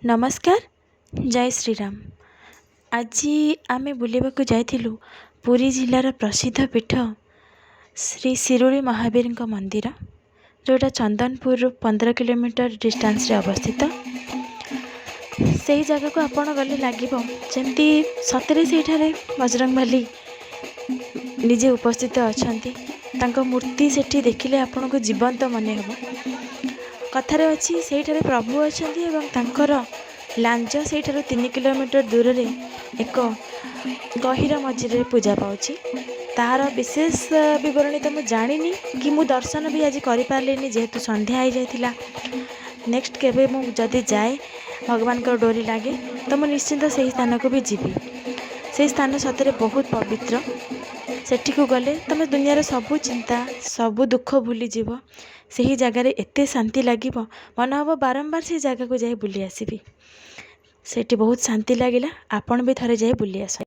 नमस्कार। जय श्रीराम। आज आमे बुलिबाकु जाइथिलु पुरी जिलार प्रसिद्ध पीठ श्री शिरोली महावीर मंदिर, जोटा चंदनपुर 15 किलोमीटर डिस्टेंस रे अवस्थित। से जगह को आपण गले लागिबो जेमती सतरे सेठारे बजरंगबली निजे उपस्थित अछंती। तांको मूर्ति सेठी देखिले आपण को जीवंत मने हबो। कथारे अछि सेठारे प्रभु अछंती एवं तांकर लांज सेठारो 3 किलोमीटर दूर रे एक गहिर मझिरे पूजा पाउछि। तार विशेष विवरणी तो मुझे जानी कि मु दर्शन भी आज करि पारलिनी, जेहेतु संध्या हो जाइथिला। नेक्स्ट केबे मु जदि जाए भगवान को डोरी लागे तो मु निश्चिंत से स्थान को भी जीवी। से स्थान सतरे बहुत पवित्र। सेठी को गले तुम दुनियार सबू चिंता सबू दुख भूली जीव। से ही जगार एते शांति लगे मन हम बारंबार से जगह को जाए बुली आसबि। सेठी बहुत शांति लगिला। आपण भी थरे जाए बुली आस।